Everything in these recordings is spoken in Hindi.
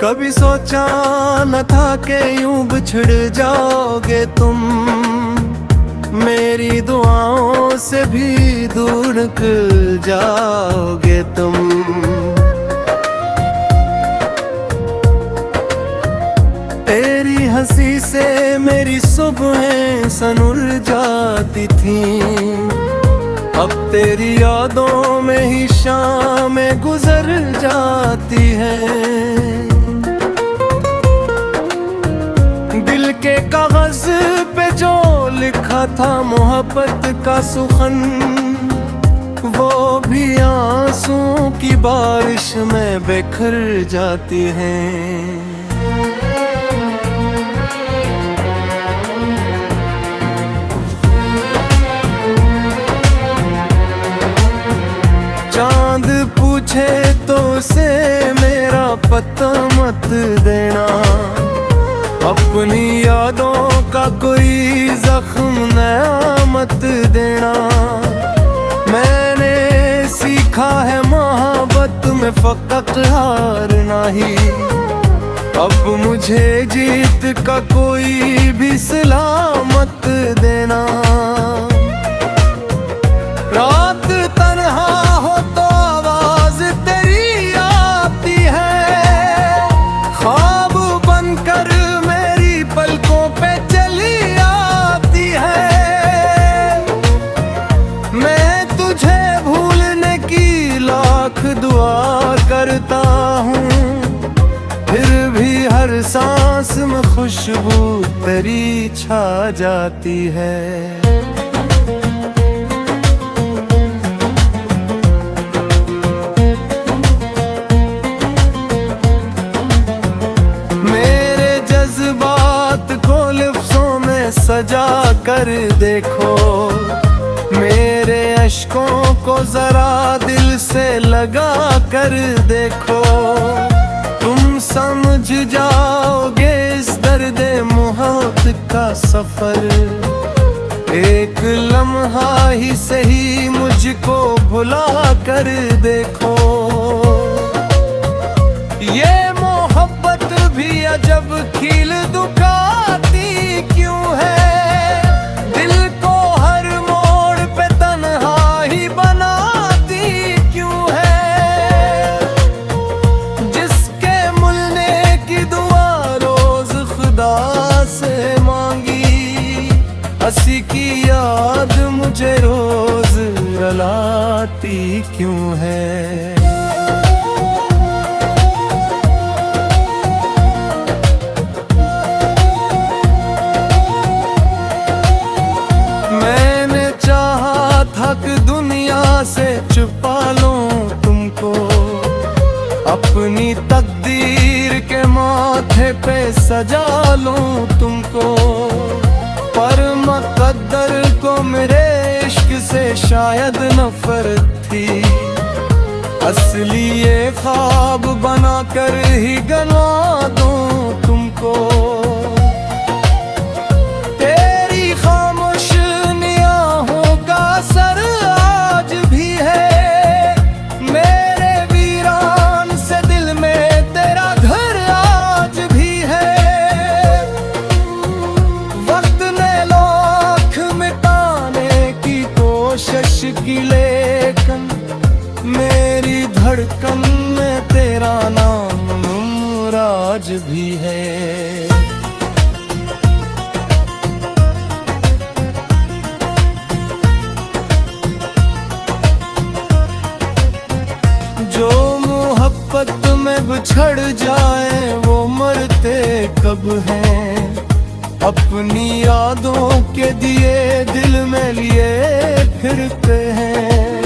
कभी सोचा न था कि यूं बिछड़ जाओगे तुम, मेरी दुआओं से भी दूर निकल जाओगे तुम। तेरी हंसी से मेरी सुबहें सनुर जाती थीं, अब तेरी यादों में ही शामें गुजर जाती हैं। दिल के कागज पे जो लिखा था मोहब्बत का सुखन, वो भी आंसुओं की बारिश में बिखर जाती हैं। चांद पूछे तो उसे मेरा पता मत देना, अपनी यादों का कोई जख्म नया मत देना। मैंने सीखा है मोहब्बत में फकत हारना ही, अब मुझे जीत का कोई भी सिला मत देना। रात तन्हा हो तो आवाज तेरी आती है, ख्वाब बनकर मेरी पलकों पे चली आती है। मैं तुझे भूलने की लाख दुआ करता हूँ, फिर भी हर सांस में खुशबू तेरी छा जाती है। सजा कर देखो, मेरे अश्कों को जरा दिल से लगा कर देखो। तुम समझ जाओगे इस दर्द मोहब्बत का सफर, एक लम्हा ही सही मुझको भुला कर देखो। ये मोहब्बत भी अजब खिल दुखाती क्यों है, दिल को हर मोड़ पे तन्हा ही बनाती क्यों है। जिसके मिलने की दुआ रोज खुदा से मांगी, हंसी की याद मुझे रोज रुलाती क्यों है। दुनिया से छुपा लूं तुमको, अपनी तकदीर के माथे पे सजा लूं तुमको। पर मुक़द्दर को मेरे इश्क से शायद नफरत थी, असली ये ख्वाब बना कर ही गवा दूं तुमको। तेरी खामोश निगाहों का असर आज भी है, मेरे वीरान से दिल में तेरा घर आज भी है। वक्त ने लाख मिटाने की कोशिश की, लेकिन मेरी धड़कन में तेरा नाम मुमराज भी है। जो मोहब्बत में बिछड़ जाए वो मरते कब हैं, अपनी यादों के दिए दिल में लिए फिरते हैं।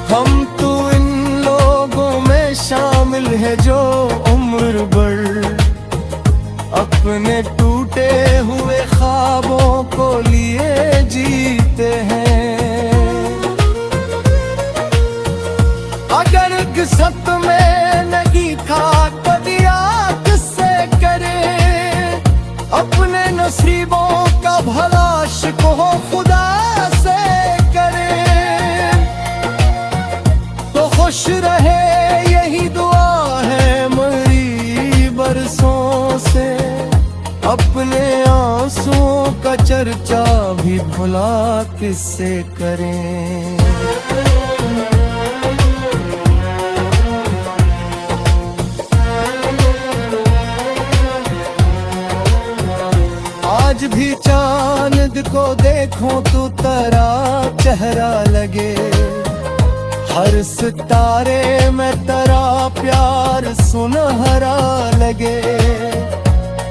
हम तो इन लोगों में शामिल है जो उम्र भर अपने टूटे हुए ख्वाबों को लिए जीते हैं। अगर किस्मत में नहीं था तो दिया किससे करे, अपने नसीबों का भला शिको खुदा से करे। तो खुश रहे यही दुआ है मेरी अपने आंसुओं का चर्चा भी भुला किससे करें। आज भी चांद को देखो तो तेरा चेहरा लगे, हर सितारे में तेरा प्यार सुनहरा लगे।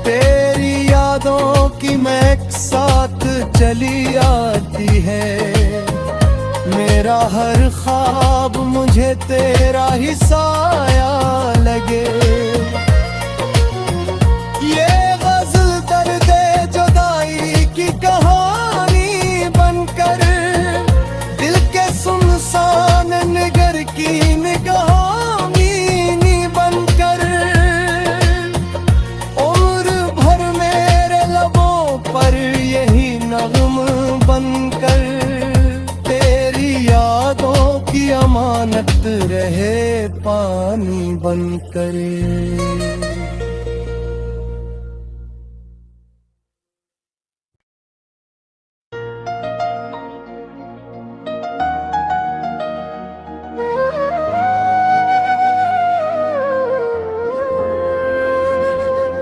तेरी यादों की महक साथ चली आती है, मेरा हर ख्वाब मुझे तेरा ही साया लगे। ये गज़ल दर्द जुदाई की कहानी बनकर, दिल के सुनसान निगर की निगाहानी बनकर, उम्र भर मेरे लबों पर यही नग़्म बनकर, तेरी यादों की अमानत रहे पानी बनकर।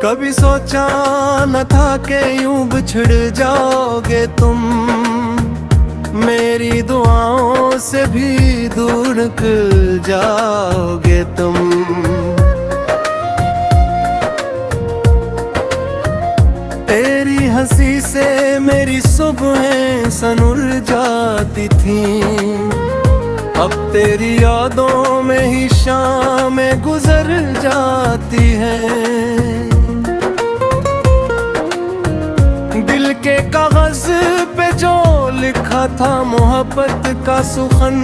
कभी सोचा न था कि यूं बिछड़ जाओगे तुम, मेरी दुआओं से भी दूर निकल जाओगे तुम। तेरी हंसी से मेरी सुबहें सनुर जाती थीं, अब तेरी यादों में ही शामें गुजर जाती हैं। दिल के कागज पे जो लिखा था मोहब्बत का सुखन,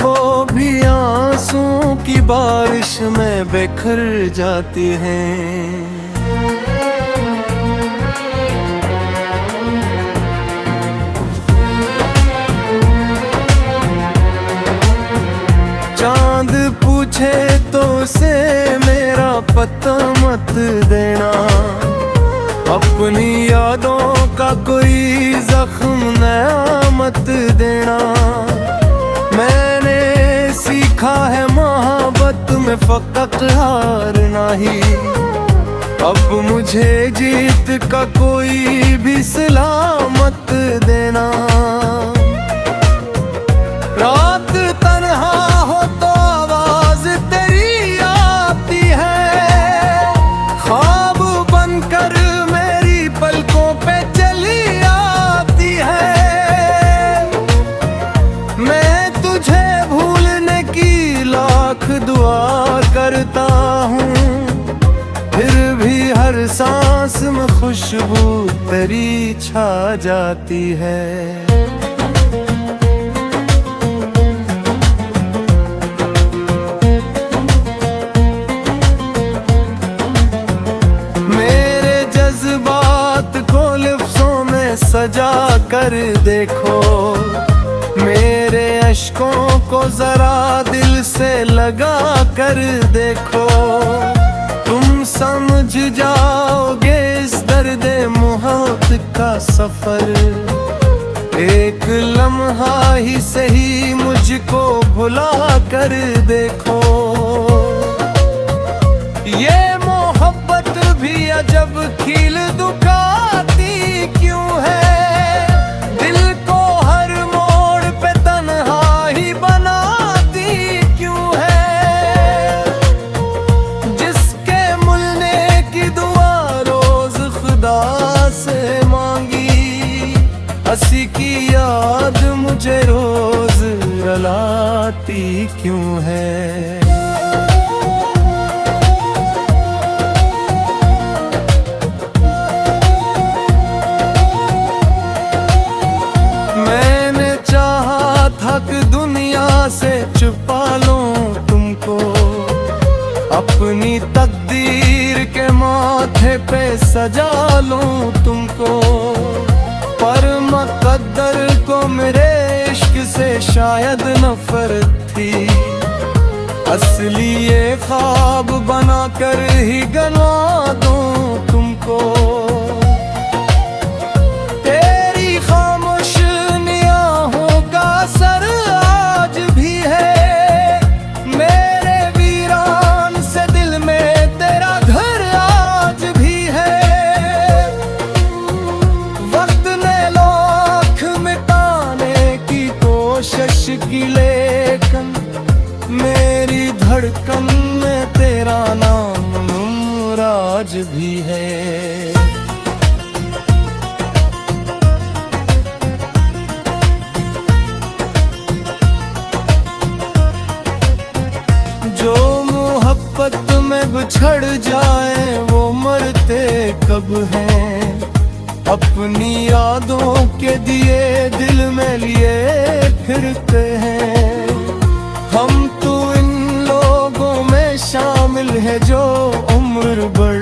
वो भी आंसुओं की बारिश में बिखर जाती हैं। चांद पूछे तो उसे मेरा पता मत देना, अपनी यादों का कोई जख्म नया मत देना। मैंने सीखा है मोहब्बत में फकत हारना ही, अब मुझे जीत का कोई भी सिला मत देना। रात तन्हा हो तो आवाज तेरी आती है, ख्वाब बनकर मेरी पलकों पे चली आती है। मैं तुझे भूलने की लाख दुआ करता हूँ, फिर भी हर सांस में खुशबू तेरी छा जाती है। सजा कर देखो, मेरे अश्कों को जरा दिल से लगा कर देखो। तुम समझ जाओगे इस दर्द मोहब्बत का सफर, एक लम्हा ही सही मुझको भुला कर देखो। ये मोहब्बत भी अजब खिल दुखाती क्यों है, दिल को हर मोड़ पे तन्हाई बनाती क्यों है। जिसके मिलने की दुआ रोज खुदा से मांगी, हंसी की याद मुझे रोज रुलाती क्यों है। से छुपा लूं तुमको, अपनी तकदीर के माथे पे सजा लूं तुमको, पर मुक़द्दर को मेरे इश्क से शायद नफरत थी। असली ये ख्वाब बना कर ही गंवा दूं तुमको। को। तेरी खामोश निगाहों का असर आज भी है मेरे वीरान से दिल में, तेरा घर आज भी है। वक्त ने लाख मिटाने की कोशिश की, लेकिन मेरी धड़कन में तेरा नाम नूर आज भी है। जो मोहब्बत में बिछड़ जाए वो मरते कब हैं, अपनी यादों के दिए दिल में लिए फिरते हैं। हम तो इन लोगों में शामिल है जो उम्र भर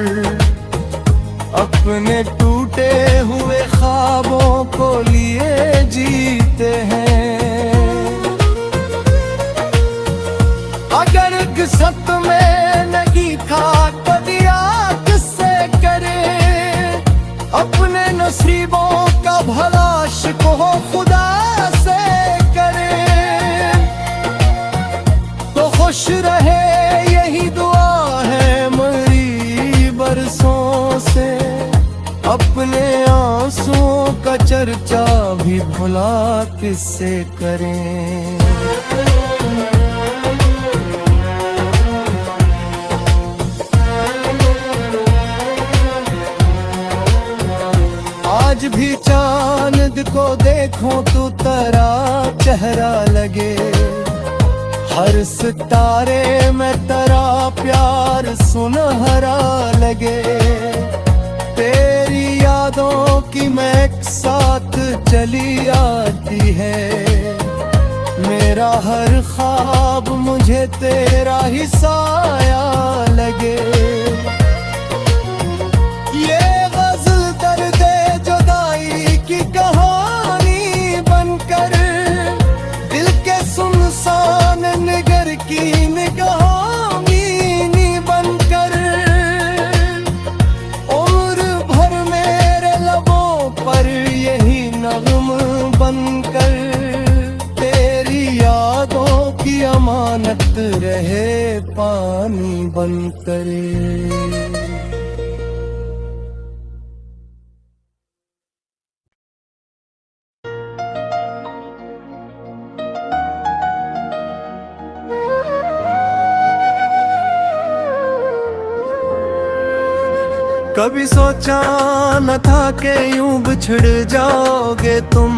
अपने टूटे हुए ख्वाबों को लिए जीते हैं। अगर किस्मत में नहीं था तो दिया किससे करे, अपने नसीबों का भला शिकवा खुदा से करे। तो खुश रहे यही दुआ है मरी बरसों से, अपने आंसुओं का चर्चा भी भुला किससे करें। आज भी चांद को देखूं तो तेरा चेहरा लगे, हर सितारे में तेरा प्यार सुनहरा लगे। तेरी यादों की महक साथ चली आती है, मेरा हर ख्वाब मुझे तेरा ही साया लगे। ये गज़ल दर्द जुदाई की कहानी बनकर, दिल के सुनसान निगर की निगाहानी बनकर, उम्र भर मेरे लबों पर यही नग़्म बनकर, तेरी यादों की अमानत रहे पानी बनकर। कभी सोचा न था कि यूं बिछड़ जाओगे तुम,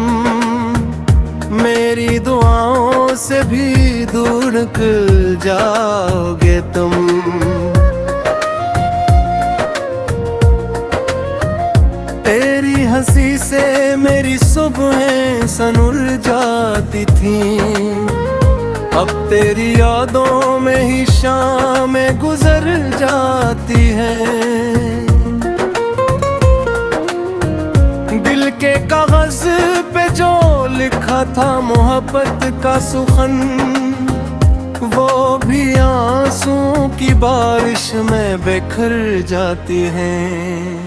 मेरी दुआओं से भी दूर निकल जाओगे तुम। तेरी हंसी से मेरी सुबहें सनुर जाती थीं, अब तेरी यादों में ही शामें गुजर जाती हैं। दिल के कागज पे जो लिखा था मोहब्बत का सुखन, वो भी आंसुओं की बारिश में बिखर जाती हैं।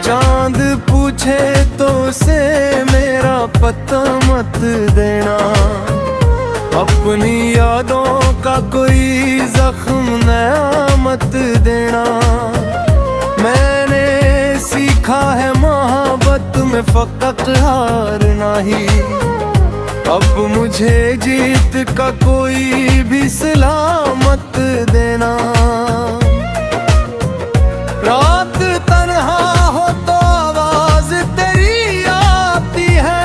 चांद पूछे तो उसे मेरा पता मत देना, अपनी यादों का कोई जख्म नया मत देना। मैंने सीखा है मोहब्बत में फकत हारना ही, अब मुझे जीत का कोई भी सिला मत देना। रात तन्हा हो तो आवाज तेरी आती है,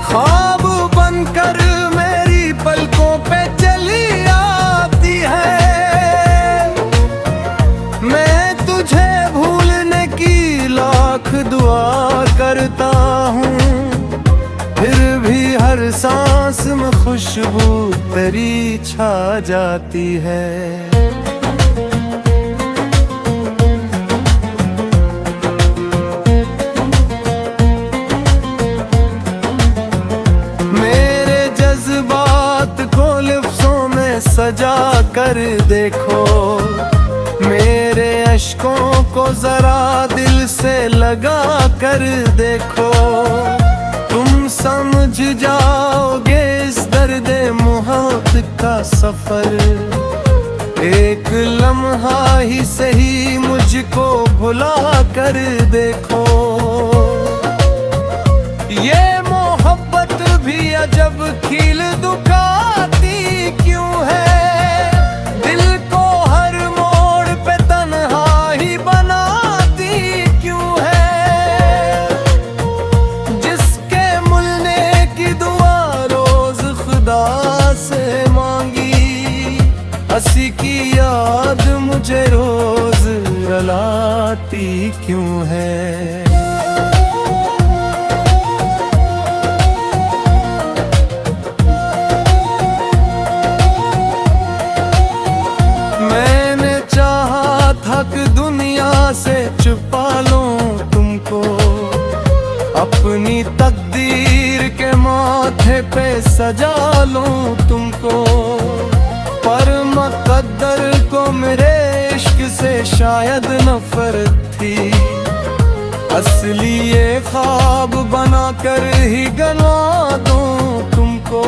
ख्वाब बनकर मेरी पलकों पे चली आती है। मैं तुझे भूलने की लाख दुआ करता हूँ, फिर भी हर सांस में खुशबू तेरी छा जाती है। सजा कर देखो। मेरे अश्कों को जरा दिल से लगा कर देखो। तुम समझ जाओगे इस दर्द मोहब्बत का सफर। एक लम्हा ही सही मुझको भुला कर देखो। ये मोहब्बत भी अजब खिल दुखाती क्यों है। दिल को हर मोड़ पे तन्हा ही बनाती क्यों है। जिसके मिलने की दुआ रोज खुदा से मांगी, हंसी की याद मुझे रोज रुलाती क्यों है। मैंने चाहा था कि दुनिया से छुपा लूं तुमको, अपनी तकदीर के माथे पे सजा लूं तुमको। पर मुक़द्दर को मेरे इश्क से शायद नफरत थी। असली ये ख्वाब बना कर ही गंवा दूं तुमको।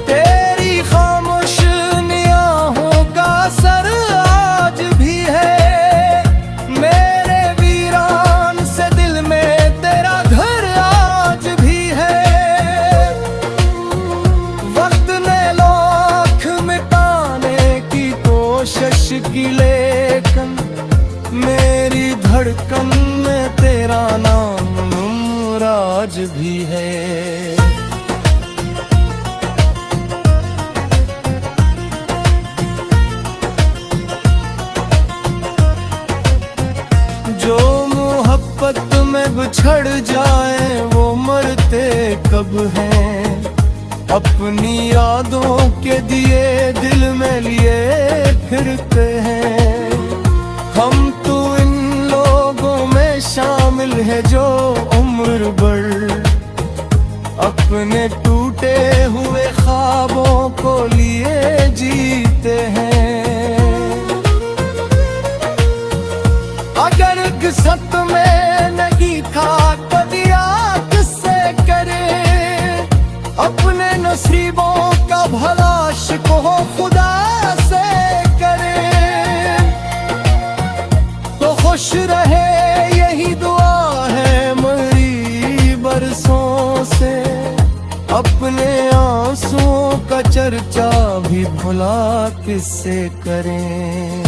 तेरी खामोश निगाहों का असर आज भी है मेरे वीरान से दिल में, तेरा घर आज भी है। वक्त ने लाख मिटाने की कोशिश की, लेकिन मेरी धड़कन में तेरा नाम नूर आज भी है। जो मोहब्बत में बिछड़ जाए वो मरते कब हैं। अपनी यादों के दिए दिल में लिए फिरते हैं। हम तो इन लोगों में शामिल है जो उम्र भर अपने टूटे हुए ख्वाबों को लिए जीते हैं। अगर किस्मत में नहीं था तो दिया किससे करे। अपने नसीबों का भला शिकवा खुदा से करे। तो खुश रहे यही दुआ है मरी बरसों से। अपने आंसुओं का चर्चा भी भुला किससे करें।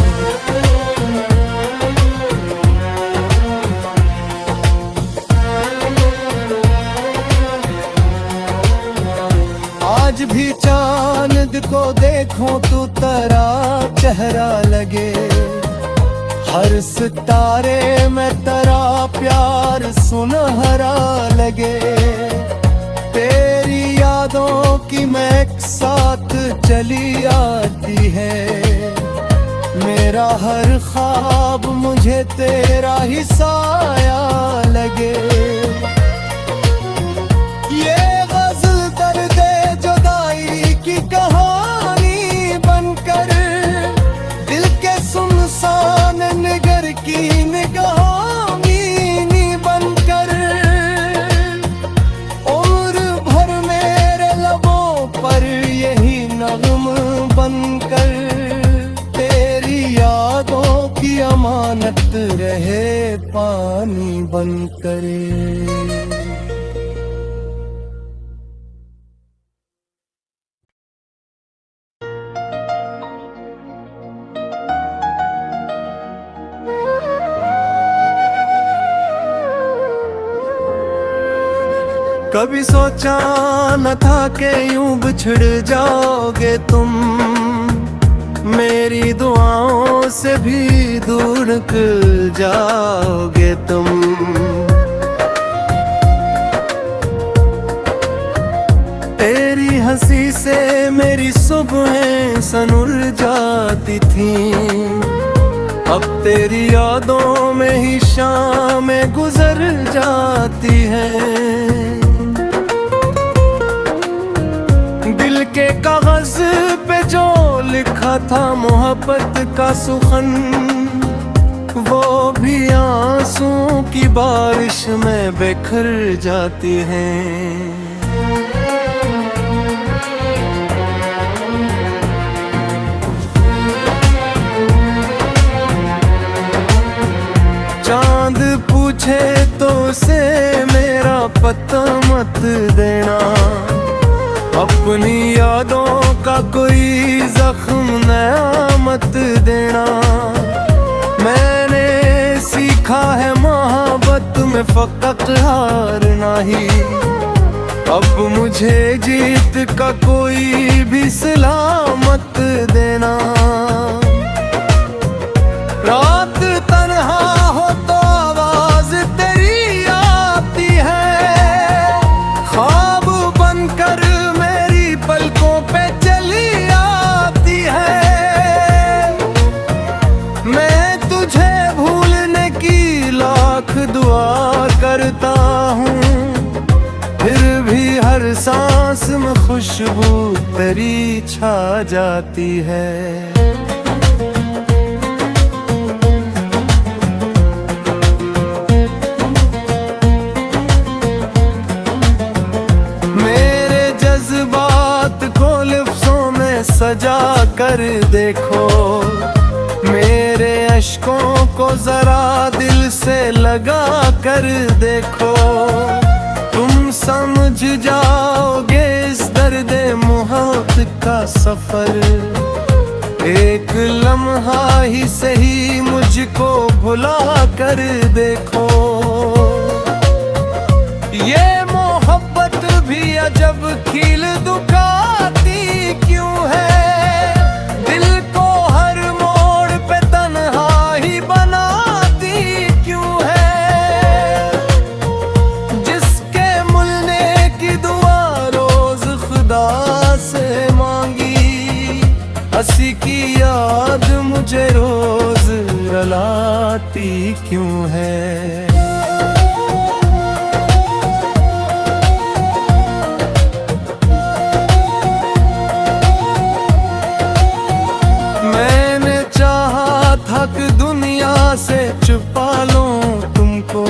आज भी चांद को देखो तो तेरा चेहरा लगे। हर सितारे में तेरा प्यार सुनहरा लगे। तेरी यादों की महक साथ चली आती है। मेरा हर ख्वाब मुझे तेरा ही साया लगे। ये गज़ल दर्द जुदाई की कहानी बनकर दिल के सुनसान निगर की निगाहानी बनकर उम्र भर मेरे लबों पर यही नग़्म बनकर तेरी यादों की अमानत रहे पानी बनकर। कभी सोचा न था कि यूं बिछड़ जाओगे तुम। मेरी दुआओं से भी दूर निकल जाओगे तुम। तेरी हंसी से मेरी सुबहें सनुर जाती थीं। अब तेरी यादों में ही शामें गुजर जाती हैं। दिल के कागज़ था मोहब्बत का सुखन, वो भी आंसुओं की बारिश में बिखर जाती हैं। चांद पूछे तो उसे मेरा पता मत देना, अपनी यादों का कोई जख्म नया मत देना। मैंने सीखा है मोहब्बत में फकत हारना ही, अब मुझे जीत का कोई भी सिला मत देना। रात तन्हा हो तो आवाज तेरी आती है, ख्वाब बनकर मेरी पलकों पे चली आती है। मैं तुझे भूलने की लाख दुआ करता हूँ, फिर भी हर सांस में खुशबू तेरी छा जाती है। सजा कर देखो, मेरे अश्कों को जरा दिल से लगा कर देखो। तुम समझ जाओगे इस दर्द मोहब्बत का सफर, एक लम्हा ही सही मुझको भुला कर देखो। ये मोहब्बत भी अजब खिल दुखाती क्यों है, दिल को हर मोड़ पे तन्हा ही बनाती क्यों है। जिसके मिलने की दुआ रोज खुदा से मांगी, हंसी की याद मुझे रोज रुलाती क्यों है। दुनिया से छुपा लूं तुमको,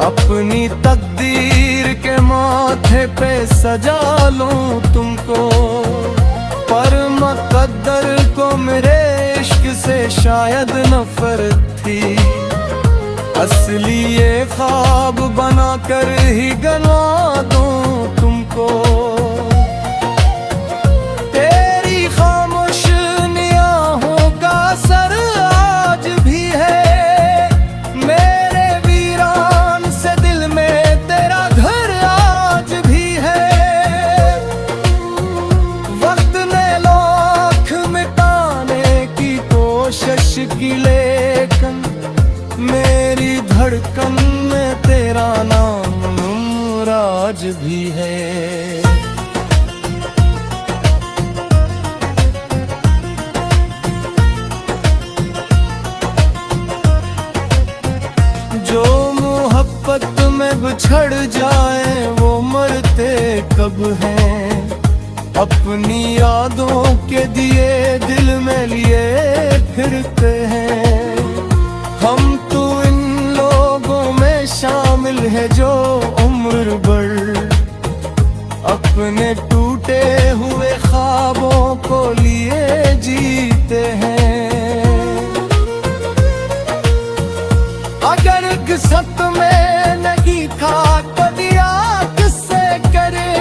अपनी तकदीर के माथे पे सजा लूं तुमको। पर मुक़द्दर को मेरे इश्क से शायद नफरत थी, असली ये ख्वाब बना कर ही गना दूं तुमको। तेरी खामोश निगाहों का असर आज भी है, मेरे वीरान से दिल में तेरा घर आज भी है। वक्त ने लाख मिटाने की कोशिश की, लेकिन मेरी धड़कन में तेरा नाम आज भी है। जो मोहब्बत में बिछड़ जाए वो मरते कब हैं, अपनी यादों के दिए दिल में लिए फिरते हैं। हम तो इन लोगों में शामिल है जो उम्र भर अपने टूटे हुए ख्वाबों को लिए जीते हैं। अगर किस्मत में नहीं था तो दिया किससे करे,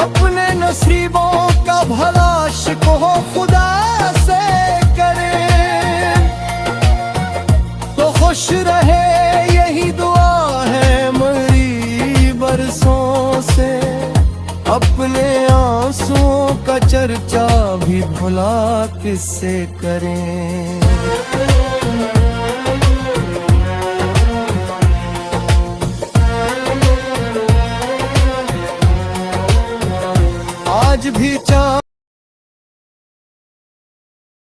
अपने नसीबों का भला शिकवा खुदा से करे। तो खुश रहे यही दुआ है मरी बरसों से, अपने आंसुओं का चर्चा भी भुला किससे करें। आज भी